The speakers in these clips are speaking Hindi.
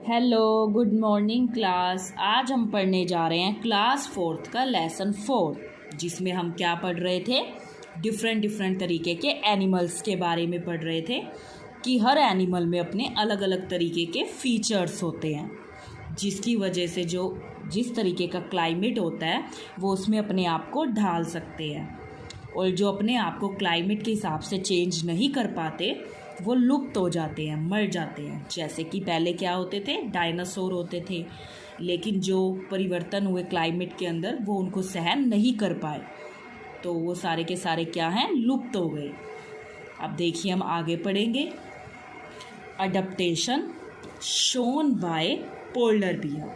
Hello good morning class. आज हम पढ़ने जा रहे हैं क्लास 4th का लेसन 4, जिसमें हम क्या पढ़ रहे थे, डिफरेंट तरीके के एनिमल्स के बारे में पढ़ रहे थे कि हर एनिमल में अपने अलग अलग तरीके के फीचर्स होते हैं, जिसकी वजह से जिस तरीके का क्लाइमेट होता है वो उसमें अपने आप को ढाल सकते हैं, और जो अपने आप को क्लाइमेट के हिसाब से चेंज नहीं कर पाते वो लुप्त हो जाते हैं, मर जाते हैं। जैसे कि पहले क्या होते थे, डायनासोर होते थे, लेकिन जो परिवर्तन हुए क्लाइमेट के अंदर वो उनको सहन नहीं कर पाए, तो वो सारे के सारे क्या हैं, लुप्त हो गए। अब देखिए हम आगे पढ़ेंगे। Adaptation shown by polar bear.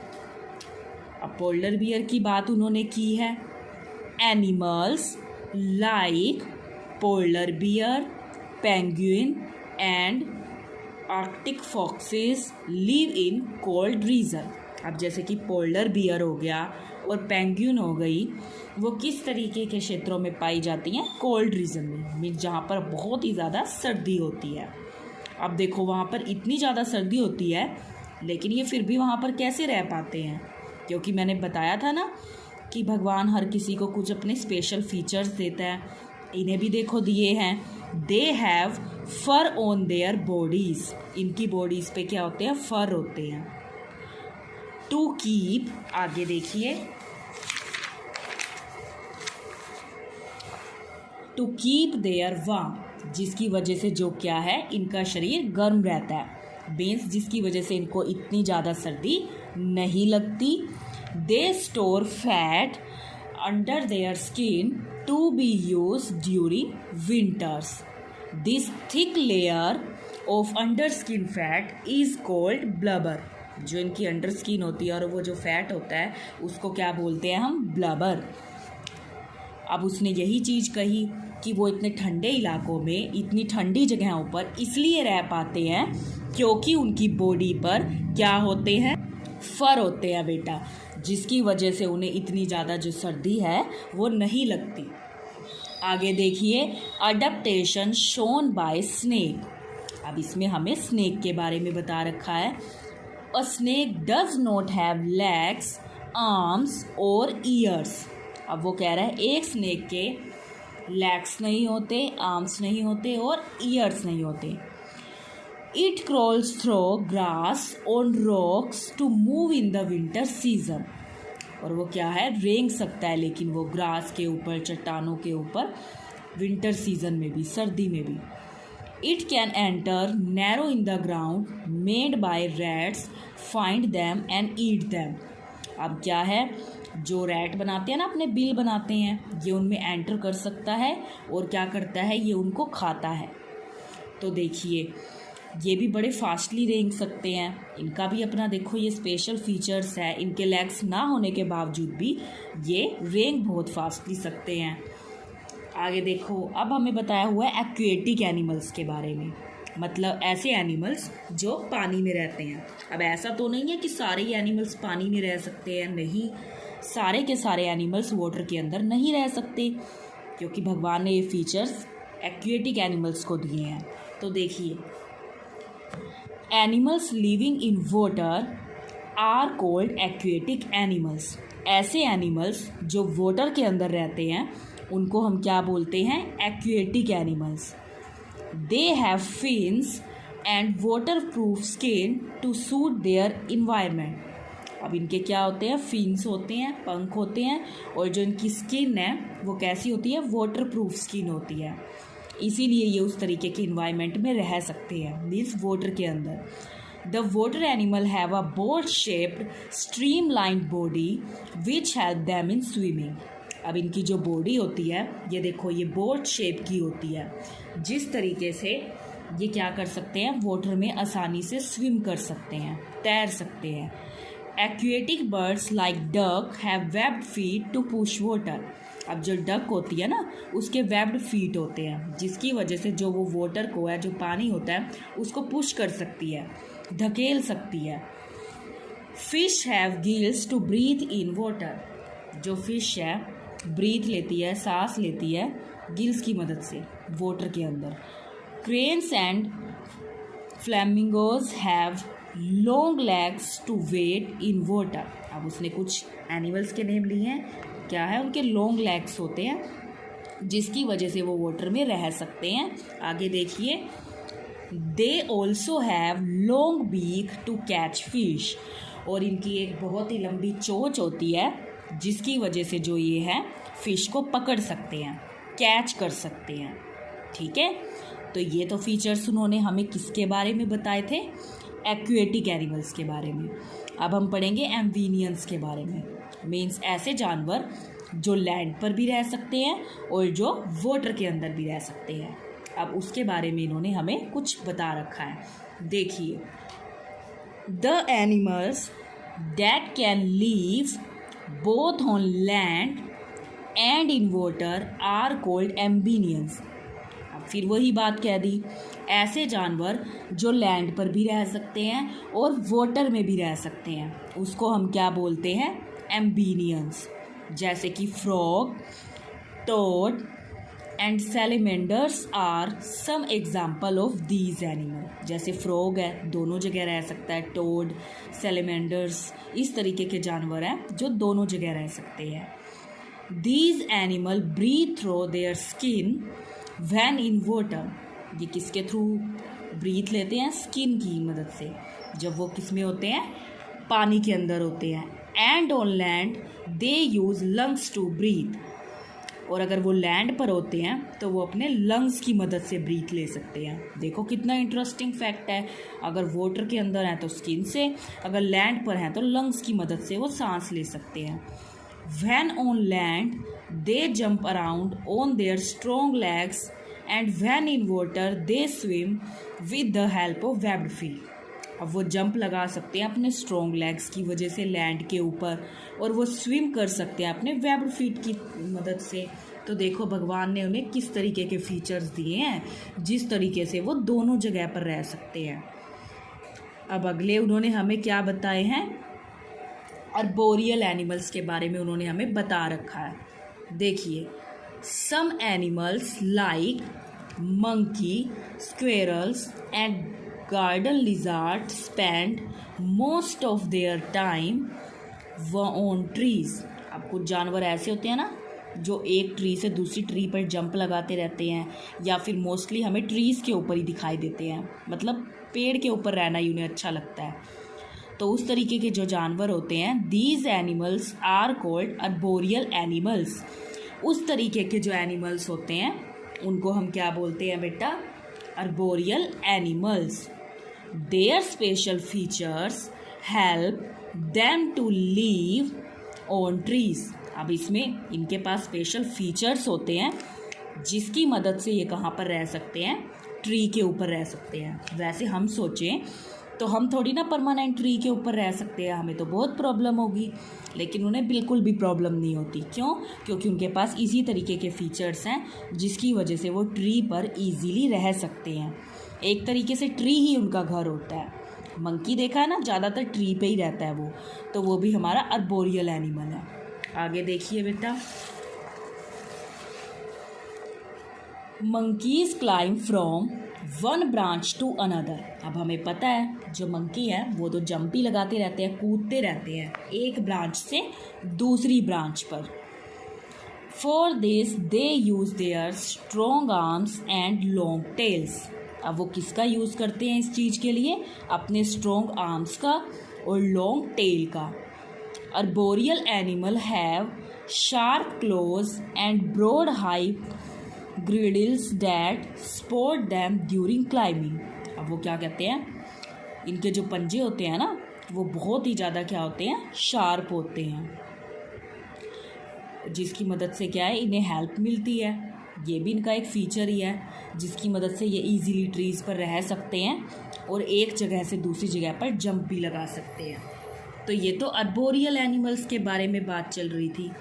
अब पोलर बियर की बात उन्होंने की है। Animals like polar beer, penguin and Arctic foxes live in cold region. अब जैसे कि पोलर बियर हो गया और पेंगुइन हो गई, वो किस तरीके के क्षेत्रों में पाई जाती हैं, कोल्ड रीजन में, मीन जहाँ पर बहुत ही ज़्यादा सर्दी होती है। अब देखो वहाँ पर इतनी ज़्यादा सर्दी होती है, लेकिन ये फिर भी वहाँ पर कैसे रह पाते हैं, क्योंकि मैंने बताया था ना कि भगवान हर किसी को कुछ अपने स्पेशल फीचर्स देता है। इन्हें भी देखो दिए हैं, they have fur on their bodies. इनकी बॉडीज़ पे क्या होते हैं, फर होते हैं। टू कीप, आगे देखिए, टू कीप देयर वार्म, जिसकी वजह से जो क्या है, इनका शरीर गर्म रहता है, मीन्स जिसकी वजह से इनको इतनी ज़्यादा सर्दी नहीं लगती। They store fat under their skin to be used during winters. This thick layer of underskin fat is called blubber. जो इनकी अंडर स्किन होती है और वो जो फैट होता है उसको क्या बोलते हैं हम, ब्लबर। अब उसने यही चीज़ कही कि वो इतने ठंडे इलाकों में, इतनी ठंडी जगहों पर इसलिए रह पाते हैं क्योंकि उनकी बॉडी पर क्या होते हैं, फर होते हैं बेटा, जिसकी वजह से उन्हें इतनी ज़्यादा जो सर्दी है वो नहीं लगती। आगे देखिए, अडप्टेशन शोन बाय स्नेक। अब इसमें हमें स्नेक के बारे में बता रखा है। अ snake does not have legs, arms और ईयर्स। अब वो कह रहा है एक स्नेक के लेग्स नहीं होते, आर्म्स नहीं होते और ईयर्स नहीं होते। It crawls through grass on rocks to move in the winter season. और वो क्या है, रेंग सकता है, लेकिन वो ग्रास के ऊपर, चट्टानों के ऊपर, विंटर सीजन में भी, सर्दी में भी। It can enter narrow in the ground made by rats, find them and eat them. अब क्या है, जो रैट बनाते हैं ना, अपने बिल बनाते हैं, ये उनमें एंटर कर सकता है और क्या करता है, ये उनको खाता है। तो देखिए ये भी बड़े फास्टली रेंग सकते हैं, इनका भी अपना देखो ये स्पेशल फीचर्स है। इनके लेग्स ना होने के बावजूद भी ये रेंग बहुत फास्टली सकते हैं। आगे देखो, अब हमें बताया हुआ है एक्वेटिक एनिमल्स के बारे में, मतलब ऐसे एनिमल्स जो पानी में रहते हैं। अब ऐसा तो नहीं है कि सारे ही एनिमल्स पानी में रह सकते हैं, नहीं, सारे के सारे एनिमल्स वाटर के अंदर नहीं रह सकते, क्योंकि भगवान ने ये फीचर्स एक्वेटिक एनिमल्स को दिए हैं। तो देखिए, animals living in water are called aquatic animals. ऐसे एनिमल्स जो वाटर के अंदर रहते हैं उनको हम क्या बोलते हैं, aquatic animals. They have fins and water proof skin to suit their environment. अब इनके क्या होते हैं, फिन्स होते हैं, पंख होते हैं, और जो इनकी स्किन है वो कैसी होती है, वाटर प्रूफ स्किन होती है, इसीलिए ये उस तरीके के इन्वायरमेंट में रह सकते हैं, मीन्स वाटर के अंदर। The water animal have a boat shaped stream lined body which help them in swimming. अब इनकी जो बॉडी होती है, ये देखो, ये बोट शेप की होती है, जिस तरीके से ये क्या कर सकते हैं, वाटर में आसानी से स्विम कर सकते हैं, तैर सकते हैं। Aquatic birds like duck have webbed feet to push water. अब जो डक होती है ना, उसके वेब्ड फीट होते हैं, जिसकी वजह से जो वो वाटर को है, जो पानी होता है, उसको पुश कर सकती है, धकेल सकती है। Fish have gills to breathe in water. जो फिश है ब्रीथ लेती है, सांस लेती है गिल्स की मदद से वाटर के अंदर। Cranes and flamingos have long legs to wade in water. अब उसने कुछ एनिमल्स के नेम लिए हैं। क्या है? उनके लॉन्ग लेग्स होते हैं जिसकी वजह से वो वाटर में रह सकते हैं। आगे देखिए, they also have long beak to catch fish. और इनकी एक बहुत ही लंबी चोंच होती है जिसकी वजह से जो ये है फिश को पकड़ सकते हैं, कैच कर सकते हैं। ठीक है, तो ये तो फीचर्स उन्होंने हमें किसके बारे में बताए थे? एक्वेटिक एनिमल्स के बारे में। अब हम पढ़ेंगे एम्फीबियंस के बारे में। मीन्स ऐसे जानवर जो लैंड पर भी रह सकते हैं और जो वाटर के अंदर भी रह सकते हैं। अब उसके बारे में इन्होंने हमें कुछ बता रखा है। देखिए, the animals that can live both on land and in water are called amphibians. अब फिर वही बात कह दी, ऐसे जानवर जो लैंड पर भी रह सकते हैं और वाटर में भी रह सकते हैं उसको हम क्या बोलते हैं? एम्फीबियंस। जैसे कि frog, toad and salamanders are some example of these animal. जैसे फ्रॉग है, दोनों जगह रह सकता है। टोड, सैलेमेंडर्स, इस तरीके के जानवर हैं जो दोनों जगह रह सकते हैं। These animal breathe through their skin when in water. ये किसके थ्रू ब्रीथ लेते हैं? स्किन की मदद से, जब वो किस में होते हैं? पानी के अंदर होते हैं। And on land they use lungs to breathe. और अगर वो लैंड पर होते हैं तो वो अपने लंग्स की मदद से ब्रीथ ले सकते हैं। देखो कितना इंटरेस्टिंग फैक्ट है। अगर वाटर के अंदर हैं तो स्किन से, अगर लैंड पर हैं तो लंग्स की मदद से वो सांस ले सकते हैं। When on land, they jump around on their strong legs, and when in water, they swim with the help of webbed feet. अब वो जंप लगा सकते हैं अपने स्ट्रॉन्ग लेग्स की वजह से लैंड के ऊपर, और वो स्विम कर सकते हैं अपने वेब्ड फीट की मदद से। तो देखो भगवान ने उन्हें किस तरीके के फीचर्स दिए हैं जिस तरीके से वो दोनों जगह पर रह सकते हैं। अब अगले उन्होंने हमें क्या बताए हैं? अर्बोरियल एनिमल्स के बारे में उन्होंने हमें बता रखा है। देखिए, some animals like monkey, squirrels and garden lizard spend most of their time on trees. अब कुछ जानवर ऐसे होते हैं ना जो एक ट्री से दूसरी ट्री पर जंप लगाते रहते हैं, या फिर मोस्टली हमें ट्रीज़ के ऊपर ही दिखाई देते हैं, मतलब पेड़ के ऊपर रहना ही उन्हें अच्छा लगता है। तो उस तरीके के जो जानवर होते हैं, these animals are called arboreal animals. उस तरीके के जो एनिमल्स होते हैं उनको हम क्या बोलते हैं बेटा? Arboreal animals. Their special features help them to live on trees. अब इसमें इनके पास स्पेशल फीचर्स होते हैं जिसकी मदद से ये कहाँ पर रह सकते हैं? ट्री के ऊपर रह सकते हैं। वैसे हम सोचें तो हम थोड़ी ना परमानेंट ट्री के ऊपर रह सकते हैं, हमें तो बहुत प्रॉब्लम होगी, लेकिन उन्हें बिल्कुल भी प्रॉब्लम नहीं होती। क्यों? क्योंकि उनके पास इसी तरीके के फीचर्स हैं जिसकी वजह से वो ट्री पर इजीली रह सकते हैं। एक तरीके से ट्री ही उनका घर होता है। मंकी देखा है ना, ज़्यादातर ट्री पे ही रहता है वो, तो वो भी हमारा अर्बोरियल एनिमल है। आगे देखिए बेटा, monkeys climb from one branch to another. अब हमें पता है जो मंकी है वो तो जंप ही लगाते रहते हैं, कूदते रहते हैं एक ब्रांच से दूसरी ब्रांच पर। For this they use their strong arms and long tails. अब वो किसका यूज़ करते हैं इस चीज़ के लिए? अपने स्ट्रॉन्ग आर्म्स का और लॉन्ग टेल का। Arboreal animal have sharp claws and broad high girdles that support them during climbing. अब वो क्या कहते हैं? इनके जो पंजे होते हैं ना वो बहुत ही ज़्यादा क्या होते हैं? शार्प होते हैं, जिसकी मदद से क्या है? इन्हें हेल्प मिलती है। ये भी इनका एक फ़ीचर ही है जिसकी मदद से ये इजीली ट्रीज़ पर रह सकते हैं और एक जगह से दूसरी जगह पर जंप भी लगा सकते हैं। तो ये तो अर्बोरियल एनिमल्स के बारे में बात चल रही थी।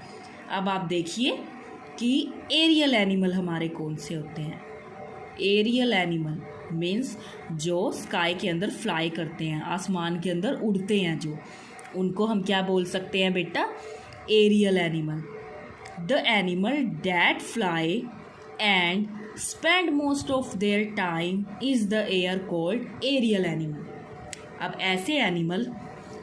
अब आप देखिए कि एरियल एनिमल हमारे कौन से होते हैं। एरियल एनिमल मीन्स जो स्काई के अंदर फ्लाई करते हैं, आसमान के अंदर उड़ते हैं, जो उनको हम क्या बोल सकते हैं बेटा? Aerial animal. The animal that fly and spend most of their time is the air called aerial animal. अब ऐसे एनिमल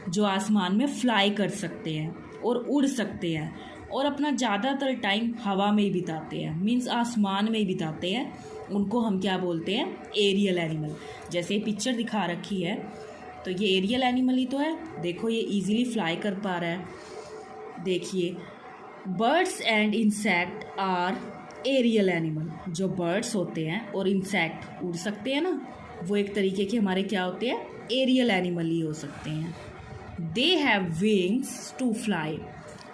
जो आसमान में फ्लाई कर सकते हैं और उड़ सकते हैं और अपना ज़्यादातर टाइम हवा में ही बिताते हैं, मीन्स आसमान में ही बिताते हैं, उनको हम क्या बोलते हैं? Aerial animal. जैसे ये पिक्चर दिखा रखी है तो ये एरियल एनिमल ही तो है। देखो ये इजीली फ्लाई कर पा रहा है। देखिए, birds and insect are aerial animal. जो बर्ड्स होते हैं और इंसेक्ट उड़ सकते हैं ना, वो एक तरीके के हमारे क्या होते हैं? एरियल एनिमल ही हो सकते हैं। They have wings to fly.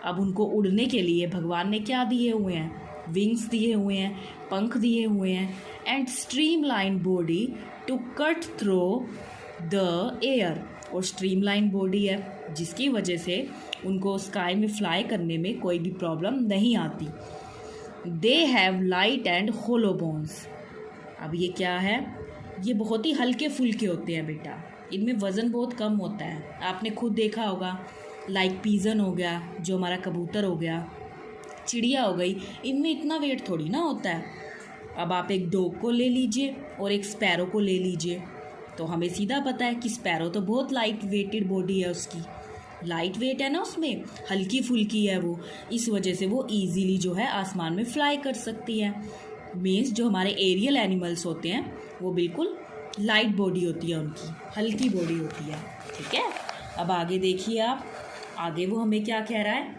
अब उनको उड़ने के लिए भगवान ने क्या दिए हुए हैं? विंग्स दिए हुए हैं, पंख दिए हुए हैं, and streamline body to cut through the air. और स्ट्रीमलाइन बॉडी है जिसकी वजह से उनको स्काई में फ्लाई करने में कोई भी प्रॉब्लम नहीं आती। They have light and hollow bones. अब ये क्या है? ये बहुत ही हल्के फुल्के होते हैं बेटा, इनमें वज़न बहुत कम होता है। आपने खुद देखा होगा, लाइक पीजन हो गया, जो हमारा कबूतर हो गया, चिड़िया हो गई, इनमें इतना वेट थोड़ी ना होता है। अब आप एक डॉग को ले लीजिए और एक स्पैरो को ले लीजिए, तो हमें सीधा पता है कि स्पैरो तो बहुत लाइट वेटेड बॉडी है उसकी, लाइट वेट है ना, उसमें हल्की फुल्की है वो, इस वजह से वो ईजीली जो है आसमान में फ्लाई कर सकती है। मीन्स जो हमारे एरियल एनिमल्स होते हैं वो बिल्कुल लाइट बॉडी होती है, उनकी हल्की बॉडी होती है। ठीक है, अब आगे देखिए आप, आगे वो हमें क्या कह रहा है?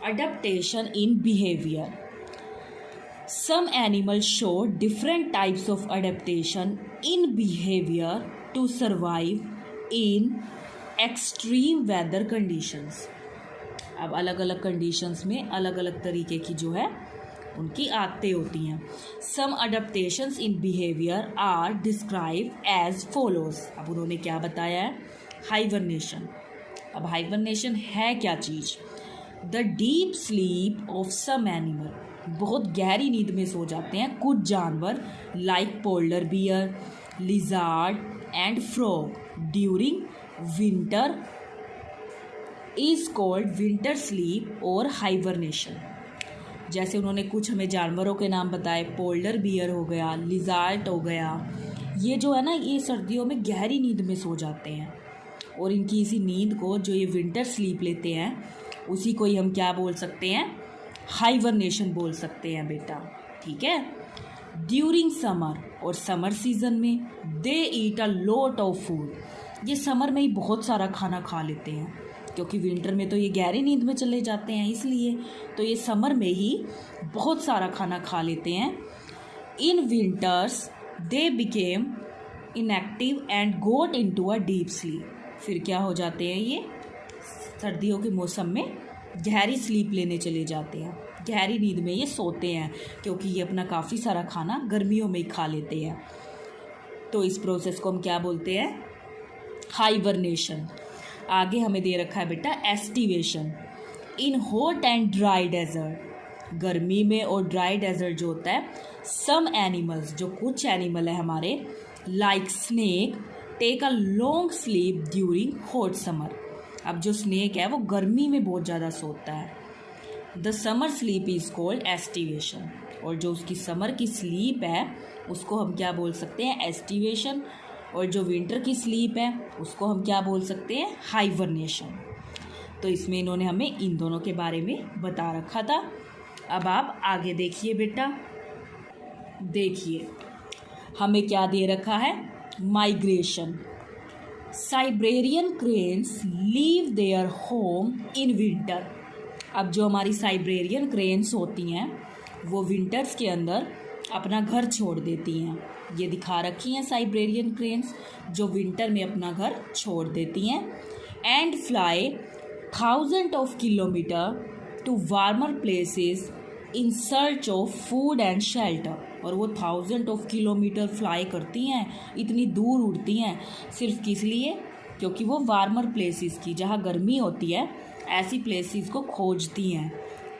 Adaptation in behaviour. Some animals show different types of adaptation in behaviour to survive in extreme weather conditions. अब अलग अलग कंडीशंस में अलग अलग तरीके की जो है उनकी आदतें होती हैं। Some adaptations in behaviour are describe as follows. अब उन्होंने क्या बताया है? हाइबरनेशन। अब हाइबरनेशन है क्या चीज़? The deep sleep of some animal. बहुत गहरी नींद में सो जाते हैं कुछ जानवर, like polar bear, lizard and frog during winter is called winter sleep और हाइबरनेशन। जैसे उन्होंने कुछ हमें जानवरों के नाम बताए, पोलर बियर हो गया, लिजार्ड हो गया, ये जो है ना, ये सर्दियों में गहरी नींद में सो जाते हैं और इनकी इसी नींद को, जो ये विंटर स्लीप लेते हैं, उसी को ही हम क्या बोल सकते हैं? हाइबरनेशन बोल सकते हैं बेटा। ठीक है, ड्यूरिंग समर, और समर सीजन में दे ईट अ लॉट ऑफ फूड। ये समर में ही बहुत सारा खाना खा लेते हैं, क्योंकि विंटर में तो ये गहरी नींद में चले जाते हैं, इसलिए तो ये समर में ही बहुत सारा खाना खा लेते हैं। In winters they became inactive and got into a deep sleep. फिर क्या हो जाते हैं? ये सर्दियों के मौसम में गहरी स्लीप लेने चले जाते हैं, गहरी नींद में ये सोते हैं, क्योंकि ये अपना काफ़ी सारा खाना गर्मियों में ही खा लेते हैं। तो इस प्रोसेस को हम क्या बोलते हैं? हाइबरनेशन। आगे हमें दे रखा है बेटा aestivation. In hot and dry desert, गर्मी में और ड्राई डेजर्ट जो होता है, सम एनिमल्स, जो कुछ एनिमल है हमारे, like snake take a long sleep during hot summer. अब जो स्नेक है वो गर्मी में बहुत ज़्यादा सोता है। The summer sleep is called aestivation. और जो उसकी समर की स्लीप है उसको हम क्या बोल सकते हैं? एस्टिवेशन। और जो विंटर की स्लीप है उसको हम क्या बोल सकते हैं? हाइबरनेशन। तो इसमें इन्होंने हमें इन दोनों के बारे में बता रखा था। अब आप आगे देखिए बेटा, देखिए हमें क्या दे रखा है? Migration. Siberian cranes leave their home in winter. अब जो हमारी साइबेरियन क्रेन्स होती हैं वो विंटर्स के अंदर अपना घर छोड़ देती हैं। ये दिखा रखी हैं साइबेरियन क्रेन्स जो विंटर में अपना घर छोड़ देती हैं। And fly 1000 of kilometre to warmer places in search of food and shelter. और वो 1000 of किलोमीटर फ्लाई करती हैं, इतनी दूर उड़ती हैं, सिर्फ किस लिए? क्योंकि वो वार्मर प्लेसेस की, जहाँ गर्मी होती है, ऐसी प्लेसेस को खोजती हैं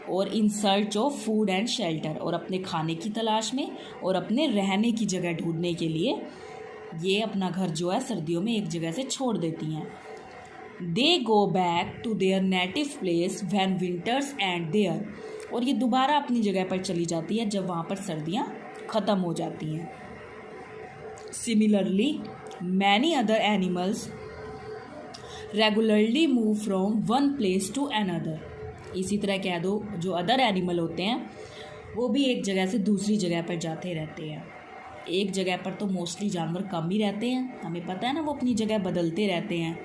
और इन search of food and shelter, और अपने खाने की तलाश में और अपने रहने की जगह ढूंढने के लिए ये अपना घर जो है सर्दियों में एक जगह से छोड़ देती हैं। They go back to their native place when winters end there. और ये दोबारा अपनी जगह पर चली जाती है जब वहाँ पर सर्दियाँ ख़त्म हो जाती हैं। Similarly many other animals regularly move from one place to another. इसी तरह कह दो जो अदर एनिमल होते हैं वो भी एक जगह से दूसरी जगह पर जाते रहते हैं। एक जगह पर तो मोस्टली जानवर कम ही रहते हैं, हमें पता है ना, वो अपनी जगह बदलते रहते हैं।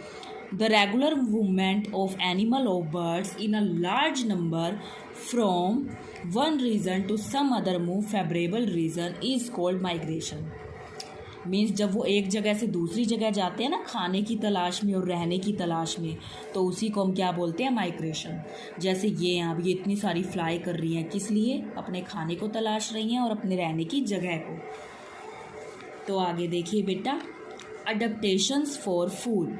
The regular movement of animal of birds in a large number from one region to some other move favourable region is called migration. Means जब वो एक जगह से दूसरी जगह जाते हैं ना खाने की तलाश में और रहने की तलाश में, तो उसी को हम क्या बोलते हैं, माइग्रेशन। जैसे ये यहाँ ये इतनी सारी फ्लाई कर रही हैं, किस लिए, अपने खाने को तलाश रही हैं और अपने रहने की जगह को। तो आगे देखिए बेटा, adaptations for food.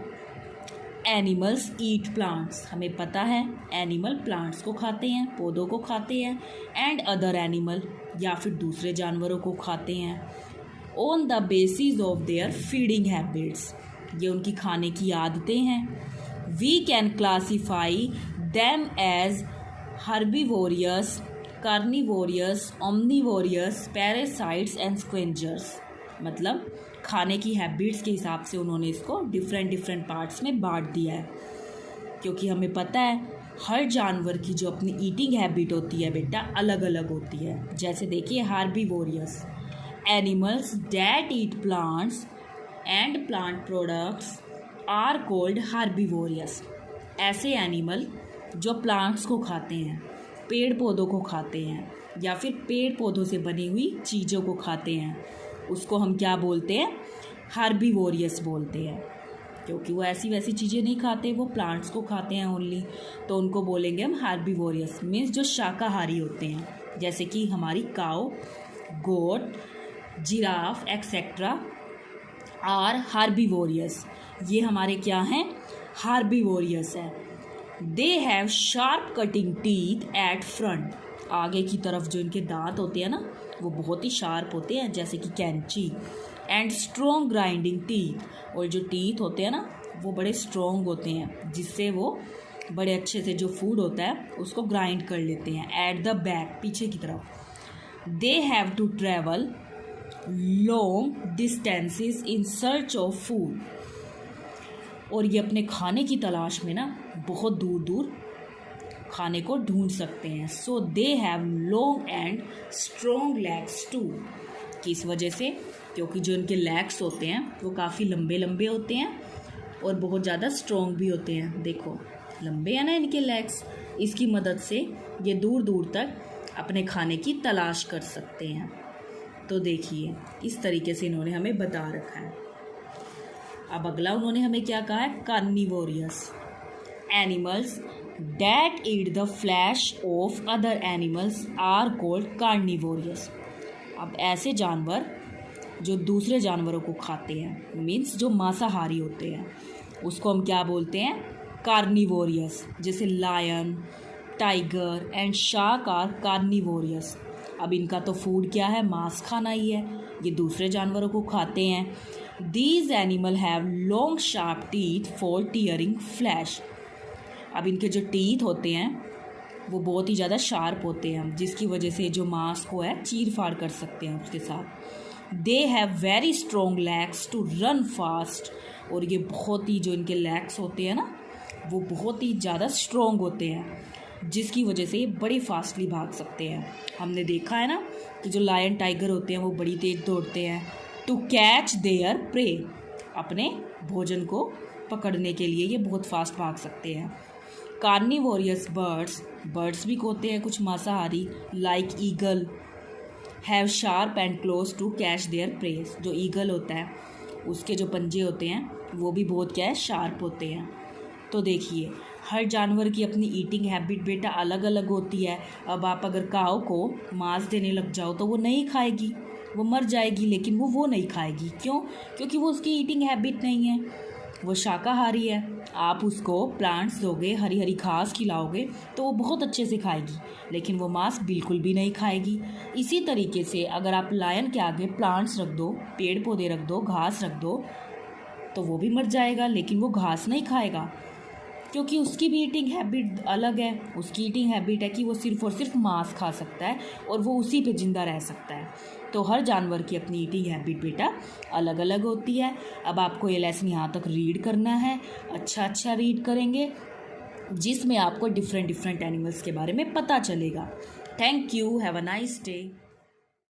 Animals eat plants, हमें पता है एनिमल प्लांट्स को खाते हैं, पौधों को खाते हैं। एंड अदर एनिमल, या फिर दूसरे जानवरों को खाते हैं। On the basis of their feeding habits, ये उनकी खाने की आदतें हैं। We can classify them as herbivorous, carnivorous, omnivorous, parasites and scavengers. मतलब खाने की हैबिट्स के हिसाब से उन्होंने इसको डिफरेंट पार्ट्स में बांट दिया है, क्योंकि हमें पता है हर जानवर की जो अपनी ईटिंग हैबिट होती है बेटा अलग अलग होती है। जैसे देखिए herbivorous, animals that eat plants and plant products are called herbivorous. ऐसे एनिमल जो प्लांट्स को खाते हैं, पेड़ पौधों को खाते हैं, या फिर पेड़ पौधों से बनी हुई चीज़ों को खाते हैं, उसको हम क्या बोलते हैं, हार्बीवोरियस बोलते हैं। क्योंकि वो ऐसी वैसी चीज़ें नहीं खाते, वो प्लांट्स को खाते हैं ओनली, तो उनको बोलेंगे हम हार्बीवोरियस। मीन्स जो शाकाहारी होते हैं, जैसे कि हमारी काऊ, गोट, जिराफ एक्सेट्रा आर हार्बीवोरियस। ये हमारे क्या हैं, हार्बीवोरियस है। They have sharp cutting teeth at front, आगे की तरफ जो इनके दांत होते हैं ना वो बहुत ही शार्प होते हैं, जैसे कि कैंची। एंड स्ट्रॉन्ग ग्राइंडिंग टीथ, और जो टीथ होते हैं ना वो बड़े स्ट्रॉन्ग होते हैं, जिससे वो बड़े अच्छे से जो फूड होता है उसको ग्राइंड कर लेते हैं। एट द बैक, पीछे की तरफ। They have to travel long distances in search of food, और ये अपने खाने की तलाश में ना बहुत दूर दूर खाने को ढूंढ सकते हैं। So they have long and strong legs to, किस वजह से, क्योंकि जो इनके लेग्स होते हैं वो काफ़ी लंबे लंबे होते हैं और बहुत ज़्यादा स्ट्रॉन्ग भी होते हैं। देखो लंबे हैं ना इनके लेग्स, इसकी मदद से ये दूर दूर तक अपने खाने की तलाश कर सकते हैं। तो देखिए इस तरीके से इन्होंने हमें बता रखा है। अब अगला उन्होंने हमें क्या कहा है, carnivorous. Animals that eat the flesh of other animals are called carnivorous. अब ऐसे जानवर जो दूसरे जानवरों को खाते हैं, मीन्स जो मांसाहारी होते हैं, उसको हम क्या बोलते हैं, कार्निवोरियस। जैसे lion, tiger and shark are carnivorous. अब इनका तो फूड क्या है, मांस खाना ही है, ये दूसरे जानवरों को खाते हैं। These animal have long sharp teeth for tearing flash. अब इनके जो टीथ होते हैं वो बहुत ही ज़्यादा शार्प होते हैं, जिसकी वजह से जो मांस को है चीर फाड़ कर सकते हैं उसके साथ। They have very strong legs to run fast, और ये बहुत ही जो इनके लेग्स होते हैं ना वो बहुत ही ज़्यादा स्ट्रॉन्ग होते हैं, जिसकी वजह से ये बड़ी फास्टली भाग सकते हैं। हमने देखा है ना कि जो लायन टाइगर होते हैं वो बड़ी तेज दौड़ते हैं टू कैच देयर प्रे, अपने भोजन को पकड़ने के लिए ये बहुत फास्ट भाग सकते हैं। कार्निवोरियस बर्ड्स भी होते हैं कुछ मांसाहारी, like eagle, have sharp and claws to catch their preys. जो ईगल होता है उसके जो पंजे होते हैं वो भी बहुत क्या है, शार्प होते हैं। तो देखिए हर जानवर की अपनी ईटिंग हैबिट बेटा अलग अलग होती है। अब आप अगर काऊ को मांस देने लग जाओ तो वो नहीं खाएगी, वो मर जाएगी, लेकिन वो नहीं खाएगी। क्यों? क्योंकि वो उसकी ईटिंग हैबिट नहीं है, वो शाकाहारी है। आप उसको प्लांट्स दोगे, हरी हरी घास खिलाओगे तो वो बहुत अच्छे से खाएगी, लेकिन वो मांस बिल्कुल भी नहीं खाएगी। इसी तरीके से अगर आप लायन के आगे प्लांट्स रख दो, पेड़ पौधे रख दो, घास रख दो, तो वो भी मर जाएगा, लेकिन वो घास नहीं खाएगा। क्योंकि उसकी भी ईटिंग हैबिट अलग है। उसकी ईटिंग हैबिट है कि वो सिर्फ़ और सिर्फ मांस खा सकता है और वो उसी पे ज़िंदा रह सकता है। तो हर जानवर की अपनी ईटिंग हैबिट बेटा अलग अलग होती है। अब आपको ये लेसन यहाँ तक रीड करना है, अच्छा रीड करेंगे, जिसमें आपको डिफरेंट एनिमल्स के बारे में पता चलेगा। Thank you, have a nice day.